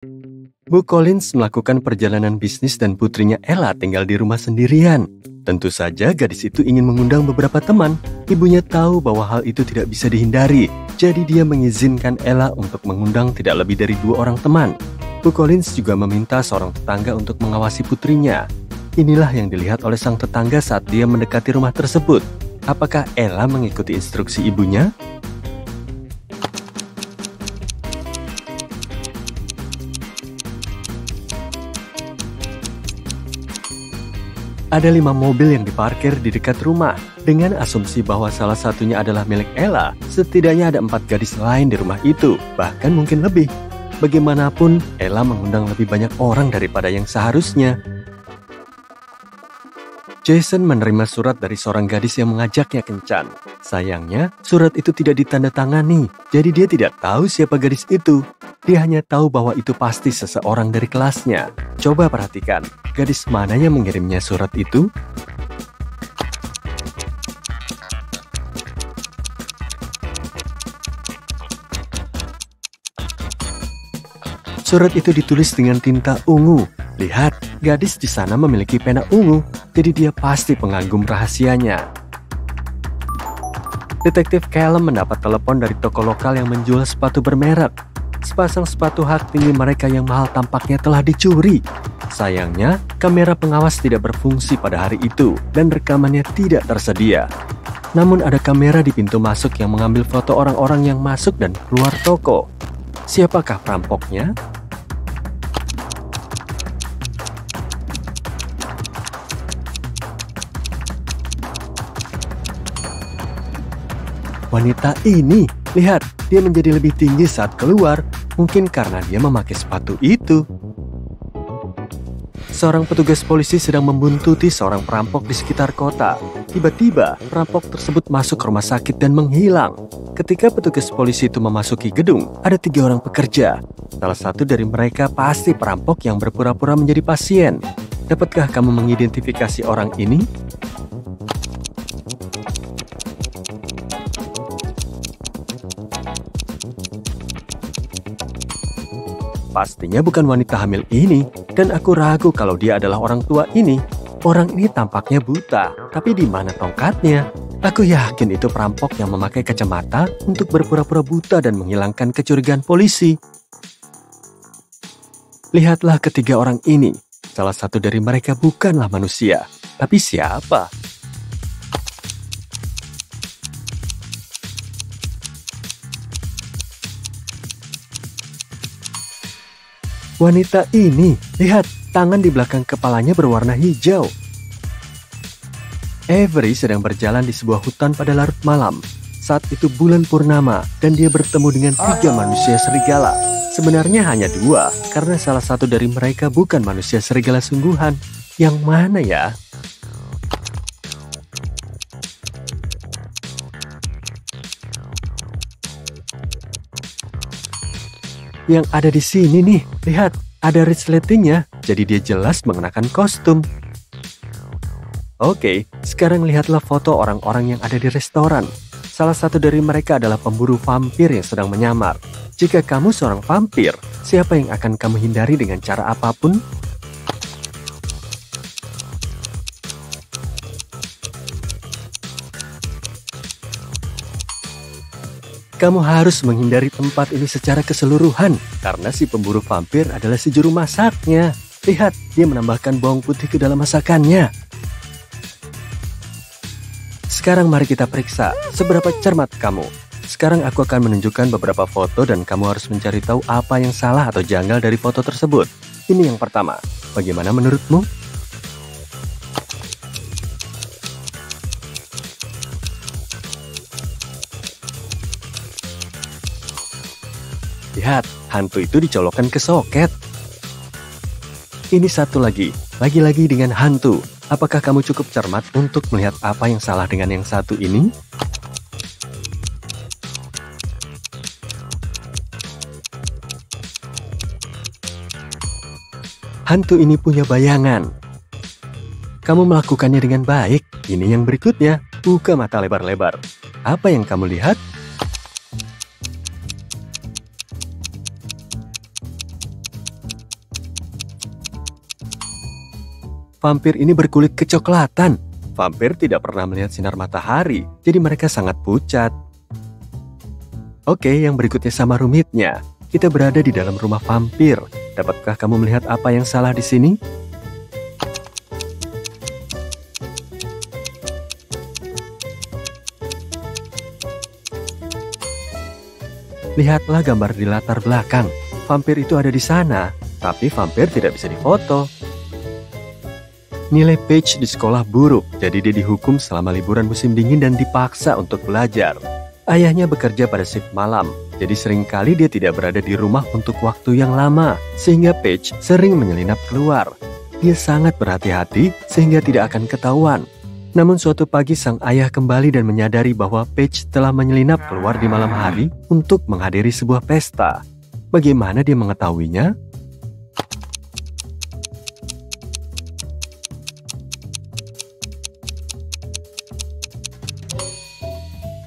Bu Collins melakukan perjalanan bisnis dan putrinya Ella tinggal di rumah sendirian. Tentu saja gadis itu ingin mengundang beberapa teman. Ibunya tahu bahwa hal itu tidak bisa dihindari, jadi dia mengizinkan Ella untuk mengundang tidak lebih dari 2 orang teman. Bu Collins juga meminta seorang tetangga untuk mengawasi putrinya. Inilah yang dilihat oleh sang tetangga saat dia mendekati rumah tersebut. Apakah Ella mengikuti instruksi ibunya? Ada 5 mobil yang diparkir di dekat rumah. Dengan asumsi bahwa salah satunya adalah milik Ella, setidaknya ada 4 gadis lain di rumah itu, bahkan mungkin lebih. Bagaimanapun, Ella mengundang lebih banyak orang daripada yang seharusnya. Jason menerima surat dari seorang gadis yang mengajaknya kencan. Sayangnya, surat itu tidak ditandatangani, jadi dia tidak tahu siapa gadis itu. Dia hanya tahu bahwa itu pasti seseorang dari kelasnya. Coba perhatikan, gadis mana yang mengirimnya surat itu? Surat itu ditulis dengan tinta ungu. Lihat, gadis di sana memiliki pena ungu, jadi dia pasti pengagum rahasianya. Detektif Callum mendapat telepon dari toko lokal yang menjual sepatu bermerek. Sepasang sepatu hak tinggi mereka yang mahal tampaknya telah dicuri. Sayangnya, kamera pengawas tidak berfungsi pada hari itu dan rekamannya tidak tersedia. Namun ada kamera di pintu masuk yang mengambil foto orang-orang yang masuk dan keluar toko. Siapakah perampoknya? Wanita ini, lihat, dia menjadi lebih tinggi saat keluar, mungkin karena dia memakai sepatu itu. Seorang petugas polisi sedang membuntuti seorang perampok di sekitar kota. Tiba-tiba, perampok tersebut masuk ke rumah sakit dan menghilang. Ketika petugas polisi itu memasuki gedung, ada 3 orang pekerja. Salah satu dari mereka pasti perampok yang berpura-pura menjadi pasien. Dapatkah kamu mengidentifikasi orang ini? Pastinya bukan wanita hamil ini, dan aku ragu kalau dia adalah orang tua ini. Orang ini tampaknya buta, tapi di mana tongkatnya? Aku yakin itu perampok yang memakai kacamata untuk berpura-pura buta dan menghilangkan kecurigaan polisi. Lihatlah ketiga orang ini. Salah satu dari mereka bukanlah manusia, tapi siapa? Wanita ini, lihat, tangan di belakang kepalanya berwarna hijau. Avery sedang berjalan di sebuah hutan pada larut malam. Saat itu bulan purnama, dan dia bertemu dengan 3 manusia serigala. Sebenarnya hanya 2, karena salah satu dari mereka bukan manusia serigala sungguhan. Yang mana ya? Yang ada di sini nih, lihat, ada resletingnya, jadi dia jelas mengenakan kostum. Oke, sekarang lihatlah foto orang-orang yang ada di restoran. Salah satu dari mereka adalah pemburu vampir yang sedang menyamar. Jika kamu seorang vampir, siapa yang akan kamu hindari dengan cara apapun? Kamu harus menghindari tempat ini secara keseluruhan, karena si pemburu vampir adalah si juru masaknya. Lihat, dia menambahkan bawang putih ke dalam masakannya. Sekarang mari kita periksa, seberapa cermat kamu. Sekarang aku akan menunjukkan beberapa foto dan kamu harus mencari tahu apa yang salah atau janggal dari foto tersebut. Ini yang pertama, bagaimana menurutmu? Lihat, hantu itu dicolokkan ke soket. Ini satu lagi dengan hantu. Apakah kamu cukup cermat untuk melihat apa yang salah dengan yang satu ini? Hantu ini punya bayangan. Kamu melakukannya dengan baik. Ini yang berikutnya, buka mata lebar-lebar. Apa yang kamu lihat? vampir ini berkulit kecoklatan. Vampir tidak pernah melihat sinar matahari, jadi mereka sangat pucat. Oke, yang berikutnya sama rumitnya. Kita berada di dalam rumah vampir. Dapatkah kamu melihat apa yang salah di sini? Lihatlah gambar di latar belakang. Vampir itu ada di sana, tapi vampir tidak bisa difoto. Nilai Paige di sekolah buruk, jadi dia dihukum selama liburan musim dingin dan dipaksa untuk belajar. Ayahnya bekerja pada shift malam, jadi seringkali dia tidak berada di rumah untuk waktu yang lama, sehingga Paige sering menyelinap keluar. Dia sangat berhati-hati sehingga tidak akan ketahuan. Namun suatu pagi sang ayah kembali dan menyadari bahwa Paige telah menyelinap keluar di malam hari untuk menghadiri sebuah pesta. Bagaimana dia mengetahuinya?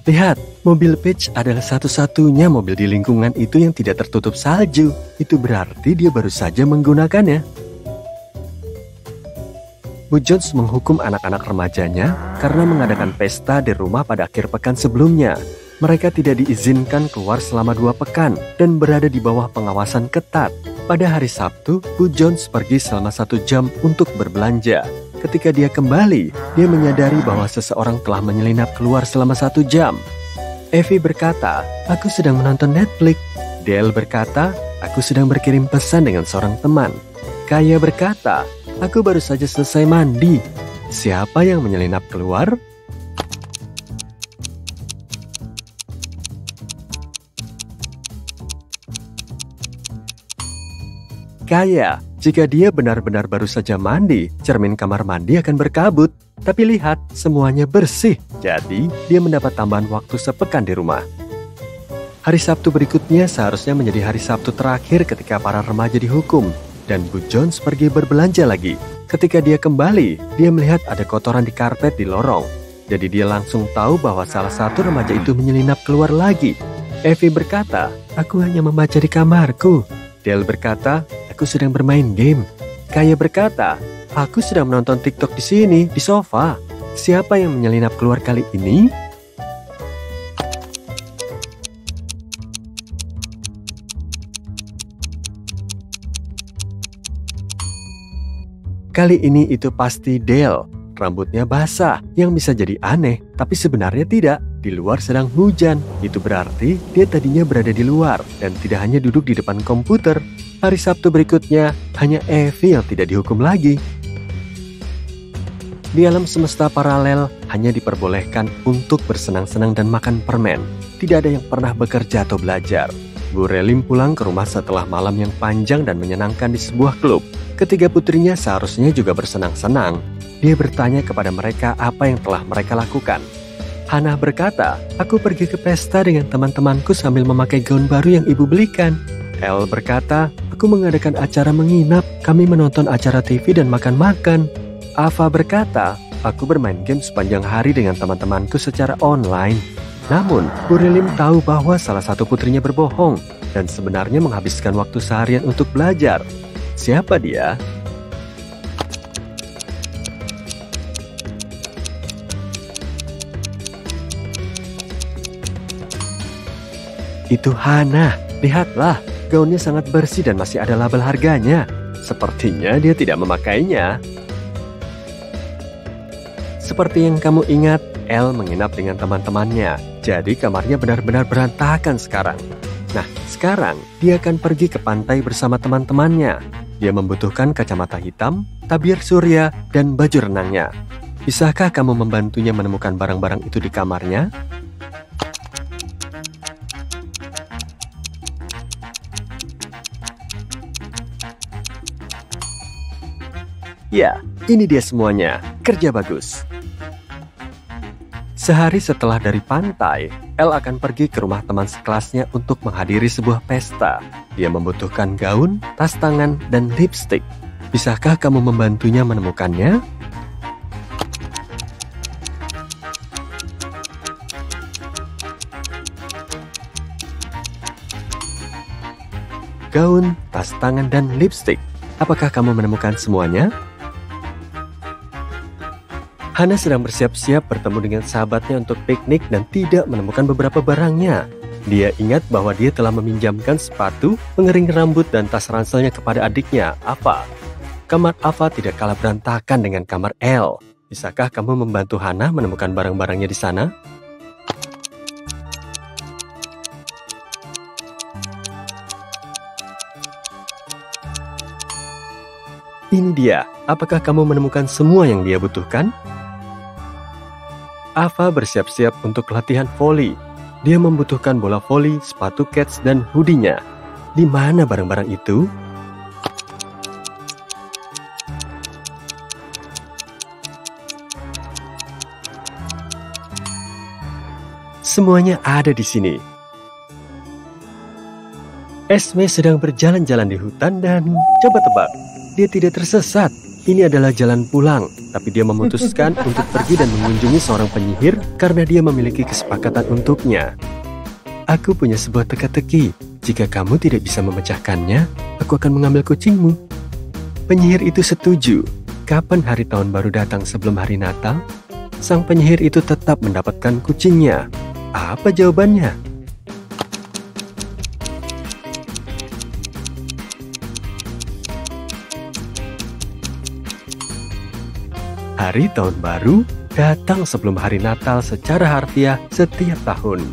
Lihat, mobil Paige adalah satu-satunya mobil di lingkungan itu yang tidak tertutup salju. Itu berarti dia baru saja menggunakannya. Bu Jones menghukum anak-anak remajanya karena mengadakan pesta di rumah pada akhir pekan sebelumnya. Mereka tidak diizinkan keluar selama 2 pekan dan berada di bawah pengawasan ketat. Pada hari Sabtu, Bu Jones pergi selama 1 jam untuk berbelanja. Ketika dia kembali, dia menyadari bahwa seseorang telah menyelinap keluar selama 1 jam. Evie berkata, "Aku sedang menonton Netflix." Dale berkata, "Aku sedang berkirim pesan dengan seorang teman." Kaya berkata, "Aku baru saja selesai mandi." Siapa yang menyelinap keluar? Kaya, jika dia benar-benar baru saja mandi, cermin kamar mandi akan berkabut. Tapi lihat, semuanya bersih. Jadi, dia mendapat tambahan waktu sepekan di rumah. Hari Sabtu berikutnya seharusnya menjadi hari Sabtu terakhir ketika para remaja dihukum. Dan Bu Jones pergi berbelanja lagi. Ketika dia kembali, dia melihat ada kotoran di karpet di lorong. Jadi dia langsung tahu bahwa salah satu remaja itu menyelinap keluar lagi. Evie berkata, "Aku hanya membaca di kamarku." Dale berkata, "Aku sedang bermain game." Kaya berkata, "Aku sedang menonton TikTok di sini, di sofa." Siapa yang menyelinap keluar kali ini? Kali ini itu pasti Dale. Rambutnya basah, yang bisa jadi aneh, tapi sebenarnya tidak. Di luar sedang hujan, itu berarti dia tadinya berada di luar dan tidak hanya duduk di depan komputer. Hari Sabtu berikutnya, hanya Evie yang tidak dihukum lagi. Di alam semesta paralel, hanya diperbolehkan untuk bersenang-senang dan makan permen. Tidak ada yang pernah bekerja atau belajar. Bu Relim pulang ke rumah setelah malam yang panjang dan menyenangkan di sebuah klub. Ketiga putrinya seharusnya juga bersenang-senang. Dia bertanya kepada mereka apa yang telah mereka lakukan. Hannah berkata, "Aku pergi ke pesta dengan teman-temanku sambil memakai gaun baru yang ibu belikan." Elle berkata, "Aku mengadakan acara menginap. Kami menonton acara TV dan makan-makan." Ava berkata, "Aku bermain game sepanjang hari dengan teman-temanku secara online." Namun, Bu Relim tahu bahwa salah satu putrinya berbohong dan sebenarnya menghabiskan waktu seharian untuk belajar. Siapa dia? Itu Hannah. Lihatlah, gaunnya sangat bersih dan masih ada label harganya. Sepertinya dia tidak memakainya. Seperti yang kamu ingat, Elle menginap dengan teman-temannya. Jadi kamarnya benar-benar berantakan sekarang. Nah, sekarang dia akan pergi ke pantai bersama teman-temannya. Dia membutuhkan kacamata hitam, tabir surya, dan baju renangnya. Bisakah kamu membantunya menemukan barang-barang itu di kamarnya? Ya, ini dia semuanya. Kerja bagus. Sehari setelah dari pantai, Elle akan pergi ke rumah teman sekelasnya untuk menghadiri sebuah pesta. Dia membutuhkan gaun, tas tangan, dan lipstik. Bisakah kamu membantunya menemukannya? Gaun, tas tangan, dan lipstik. Apakah kamu menemukan semuanya? Hana sedang bersiap-siap bertemu dengan sahabatnya untuk piknik dan tidak menemukan beberapa barangnya. Dia ingat bahwa dia telah meminjamkan sepatu, pengering rambut, dan tas ranselnya kepada adiknya, Ava. Kamar Ava tidak kalah berantakan dengan kamar Elle. Bisakah kamu membantu Hana menemukan barang-barangnya di sana? Ini dia. Apakah kamu menemukan semua yang dia butuhkan? Ava bersiap-siap untuk latihan voli. Dia membutuhkan bola voli, sepatu kets, dan hoodie-nya. Di mana barang-barang itu? Semuanya ada di sini. Esme sedang berjalan-jalan di hutan dan coba tebak, dia tidak tersesat. Ini adalah jalan pulang, tapi dia memutuskan untuk pergi dan mengunjungi seorang penyihir karena dia memiliki kesepakatan untuknya. Aku punya sebuah teka-teki. Jika kamu tidak bisa memecahkannya, aku akan mengambil kucingmu. Penyihir itu setuju. Kapan hari tahun baru datang sebelum hari Natal? Sang penyihir itu tetap mendapatkan kucingnya. Apa jawabannya? Hari tahun baru datang sebelum hari Natal secara harfiah setiap tahun.